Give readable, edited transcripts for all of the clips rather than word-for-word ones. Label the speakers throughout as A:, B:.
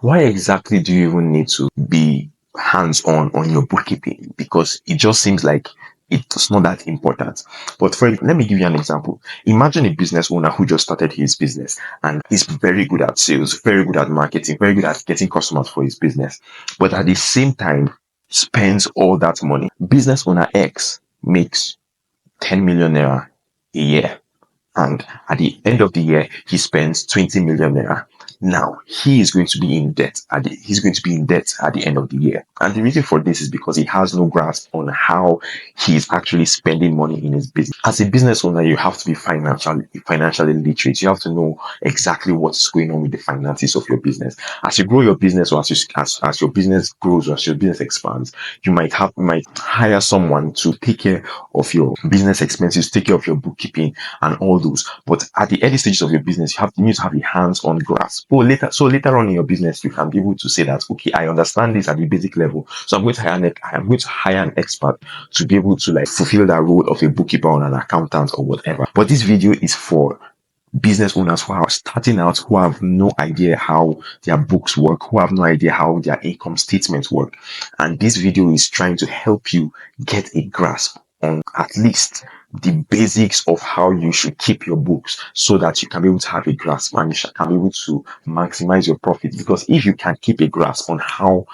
A: why exactly do you even need to be hands-on your bookkeeping? Because it just seems like it's not that important. But let me give you an example. Imagine a business owner who just started his business and he's very good at sales, very good at marketing, very good at getting customers for his business. But at the same time, spends all that money. Business owner X makes 10 million naira a year. And at the end of the year, he spends 20 million naira. Now, he is going to be in debt. He's going to be in debt at the end of the year. And the reason for this is because he has no grasp on how he's actually spending money in his business. As a business owner, you have to be financially literate. You have to know exactly what's going on with the finances of your business. As you grow your business, or as your business grows, or as your business expands, you might hire someone to take care of your business expenses, take care of your bookkeeping and all those. But at the early stages of your business, you need to have a hands-on grasp. So later on in your business, you can be able to say that, okay, I understand this at the basic level. So I'm going to hire an expert to be able to like fulfill that role of a bookkeeper or an accountant or whatever. But this video is for business owners who are starting out, who have no idea how their books work, who have no idea how their income statements work. And this video is trying to help you get a grasp on at least the basics of how you should keep your books, so that you can be able to have a grasp and you can be able to maximize your profit. Because if you can keep a grasp on how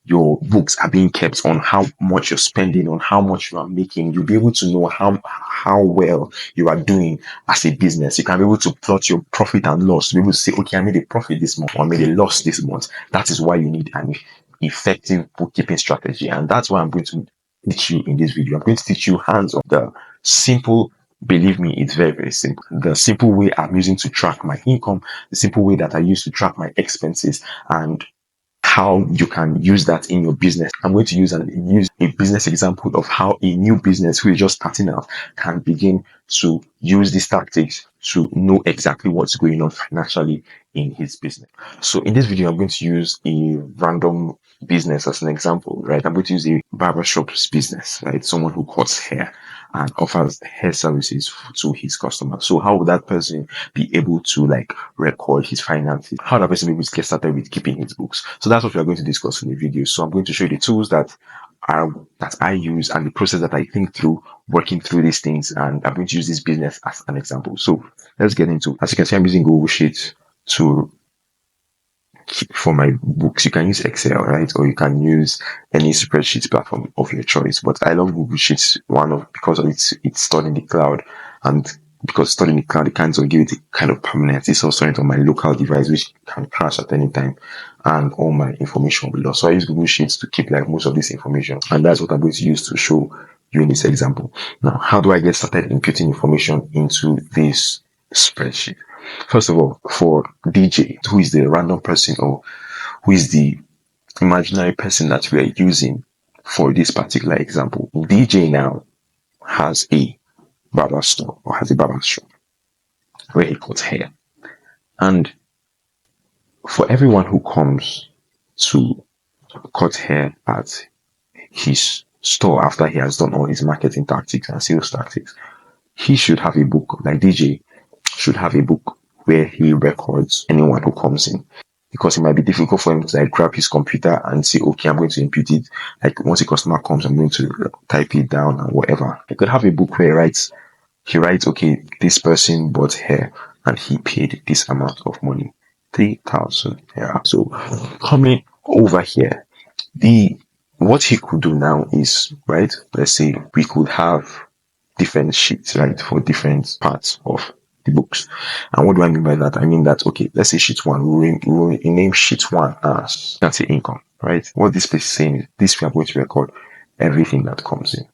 A: your books are being kept, on how much you're spending, on how much you are making, you'll be able to know how well you are doing as a business. You can be able to plot your profit and loss, to be able to say, okay, I made a profit this month or I made a loss this month. That is why you need an effective bookkeeping strategy. And that's why I'm going to teach you in this video. I'm going to teach you hands-on the simple, believe me, it's very, very simple. The simple way I'm using to track my income, the simple way that I use to track my expenses, and how you can use that in your business. I'm going to use a business example of how a new business who is just starting out can begin to use these tactics to know exactly what's going on financially in his business. So in this video, I'm going to use a random business as an example, right? I'm going to use a barbershop's business, right? Someone who cuts hair and offers hair services to his customers. So how would that person be able to like record his finances? How that person be able to get started with keeping his books? So that's what we are going to discuss in the video. So I'm going to show you the tools that I use and the process that I think through working through these things. And I'm going to use this business as an example. So let's get into it. As you can see, I'm using Google Sheets to keep for my books. You can use Excel, right? Or you can use any spreadsheet platform of your choice. But I love Google Sheets, because of it's stored in the cloud, and because stored in the cloud, it can also give it a kind of permanence. It's also stored on my local device, which can crash at any time, and all my information will be lost. So I use Google Sheets to keep like most of this information, and that's what I'm going to use to show you in this example. Now, how do I get started inputting information into this spreadsheet? First of all, for DJ, who is the random person or who is the imaginary person that we are using for this particular example, DJ now has a barber store, or has a barber shop where he cuts hair. And for everyone who comes to cut hair at his store after he has done all his marketing tactics and sales tactics, he should have a book. Like DJ should have a book where he records anyone who comes in, because it might be difficult for him to like grab his computer and say, okay, I'm going to input it. Like once a customer comes, I'm going to type it down and whatever. I could have a book where he writes, okay, this person bought hair and he paid this amount of money, 3,000. Yeah. So coming over here, what he could do now is, right, let's say we could have different sheets, right, for different parts of the books. And what do I mean by that? I mean that, okay, let's say sheet one, we'll name sheet one as, let's say, income, right? What this place is saying is this, we are going to record everything that comes in.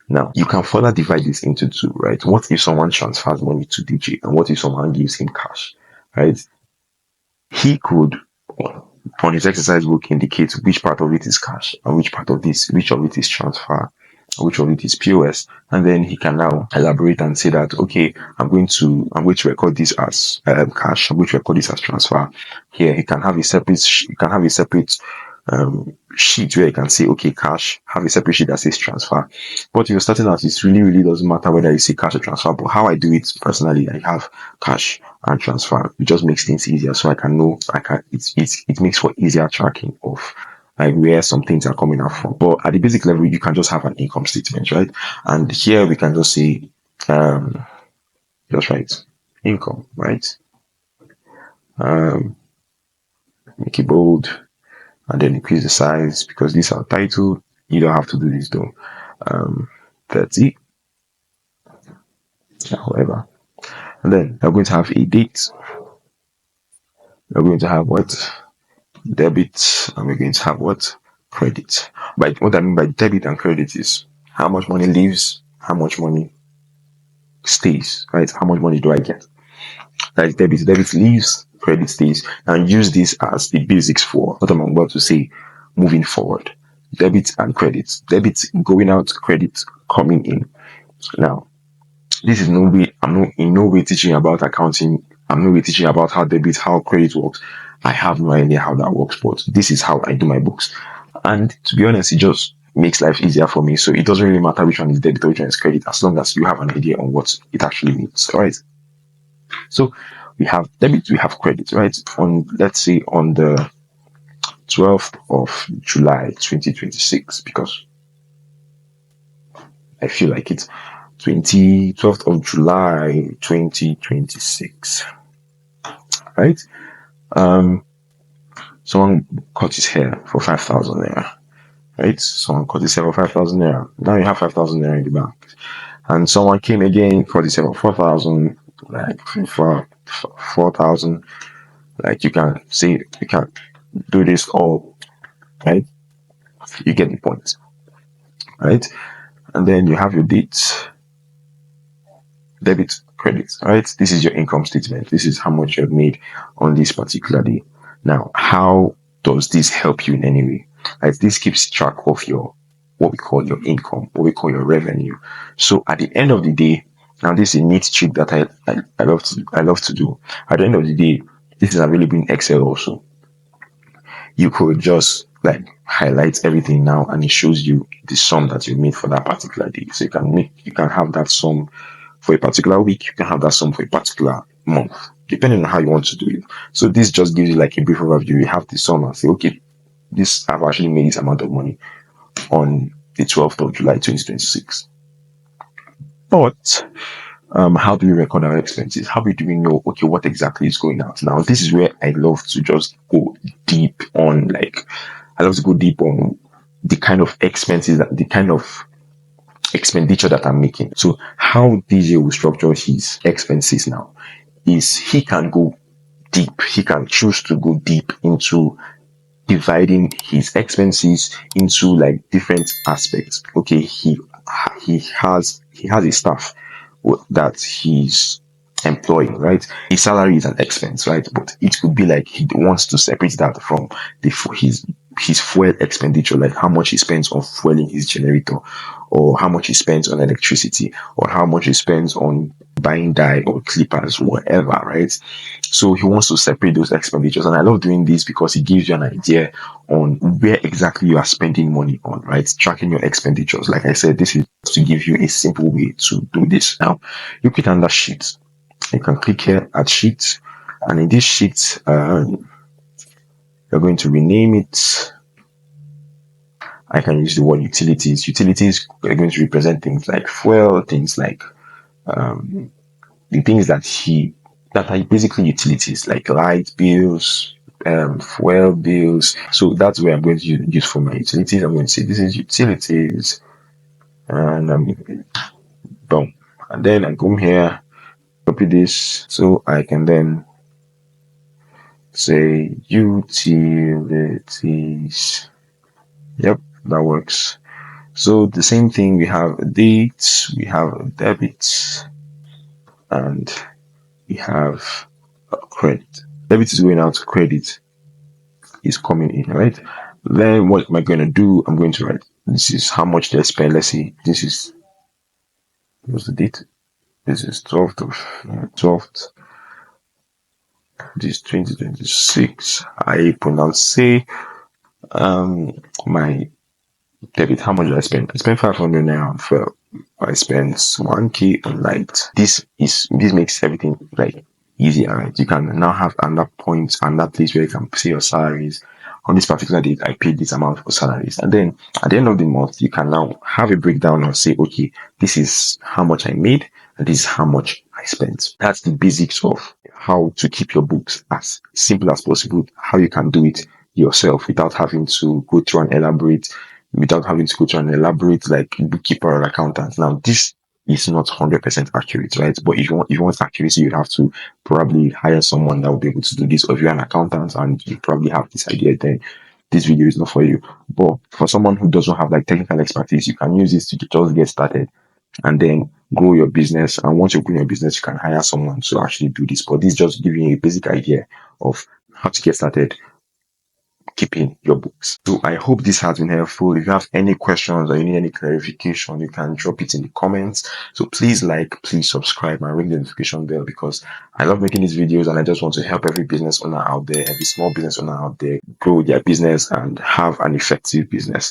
A: Now, you can further divide this into two, right? What if someone transfers money to DJ, and what if someone gives him cash, right? He could, on his exercise book, indicate which part of it is cash and which of it is transfer, which of it is POS, and then he can now elaborate and say that, okay, I'm going to record this as cash, I'm going to record this as transfer. Here, he can have a separate sheet where you can say, okay, cash, have a separate sheet that says transfer. But if you're starting out, it really doesn't matter whether you say cash or transfer. But how I do it personally, I have cash and transfer. It just makes things easier, so I can know, it makes for easier tracking of like where some things are coming out from. But at the basic level, you can just have an income statement, right? And here we can just say, just write income, right? Make it bold, and then increase the size because these are titled. You don't have to do this though. 30, however. And then we're going to have a date. We're going to have what? Debit, and we're going to have what? Credit. But what I mean by debit and credit is how much money leaves, how much money stays, right? How much money do I get? That is debit. Debit leaves, credit stays, and use this as the basics for what I'm about to say moving forward. Debit and credit. Debit going out, credit coming in. Now, this is no way, in no way teaching about accounting. I'm no way teaching about how debit, how credit works. I have no idea how that works, but this is how I do my books. And to be honest, it just makes life easier for me. So it doesn't really matter which one is debit or which one is credit, as long as you have an idea on what it actually means. All right. So we have debit, we have credit, right? Let's say on the 12th of July 2026, because I feel like it's 12th of July 2026, right? Someone cut his hair for 5,000 naira, right? Someone cut his hair for 5,000 naira. Now you have 5,000 naira in the bank. And someone came again, cut his hair for 4,000, like for 4,000. Like you can do this all, right? You get the point, right? And then you have your dates, debit, credit, right? This is your income statement. This is how much you've made on this particular day. Now, how does this help you in any way? Right? This keeps track of your, what we call your income, what we call your revenue. So at the end of the day, now this is a neat trick that I love to do. At the end of the day, this is available in Excel also. You could just like highlight everything now, and it shows you the sum that you made for that particular day. So you can have that sum for a particular week, you can have that sum for a particular month, depending on how you want to do it. So this just gives you like a brief overview. You have the sum and say, okay, I've actually made this amount of money on the 12th of July 2026. But how do we record our expenses? How do we know, okay, what exactly is going out? Now, this is where I love to just go deep on, the kind of expenses, the kind of expenditure that I'm making. So how DJ will structure his expenses now is he can go deep. He can choose to go deep into dividing his expenses into like different aspects. Okay, he has a staff that he's employing, right? His salary is an expense, right? But it could be like he wants to separate that from his fuel expenditure, like how much he spends on fueling his generator, or how much he spends on electricity, or how much he spends on buying dye or clippers, whatever, right? So he wants to separate those expenditures. And I love doing this because it gives you an idea on where exactly you are spending money on, right? Tracking your expenditures. Like I said, this is to give you a simple way to do this. Now, you click on that sheet. You can click here at sheet. And in this sheet, you're going to rename it. I can use the word utilities. Utilities are going to represent things like fuel, things like the things that are basically utilities, like light bills, fuel bills. So that's where I'm going to use for my utilities. I'm going to say this is utilities, and boom. And then I come here, copy this, so I can then say utilities. Yep, that works. So the same thing, we have a date, we have a debit, and we have a credit. Debit is going out, credit is coming in, right? Then what am I going to do? I'm going to write, this is how much they spend. Let's see, what's the date? This is 12th. This is 2026. I pronounce say, My debit, how much did I spend? I spent 500 naira on fuel. I spent 1k on light. This makes everything like easier, right? You can now have another point and that place where you can see your salaries. On this particular date, I paid this amount for salaries. And then at the end of the month, you can now have a breakdown and say, okay, this is how much I made and this is how much I spent. That's the basics of how to keep your books as simple as possible, how you can do it yourself without having to go through an elaborate like bookkeeper or accountant. Now, this is not 100% accurate, right? But if you want accuracy, you have to probably hire someone that will be able to do this. Or if you're an accountant and you probably have this idea, then this video is not for you. But for someone who doesn't have like technical expertise, you can use this to just get started and then grow your business. And once you grow your business, you can hire someone to actually do this. But this just giving you a basic idea of how to get started keeping your books. So I hope this has been helpful. If you have any questions or you need any clarification, you can drop it in the comments. So please please subscribe and ring the notification bell, because I love making these videos and I just want to help every business owner out there, every small business owner out there grow their business and have an effective business.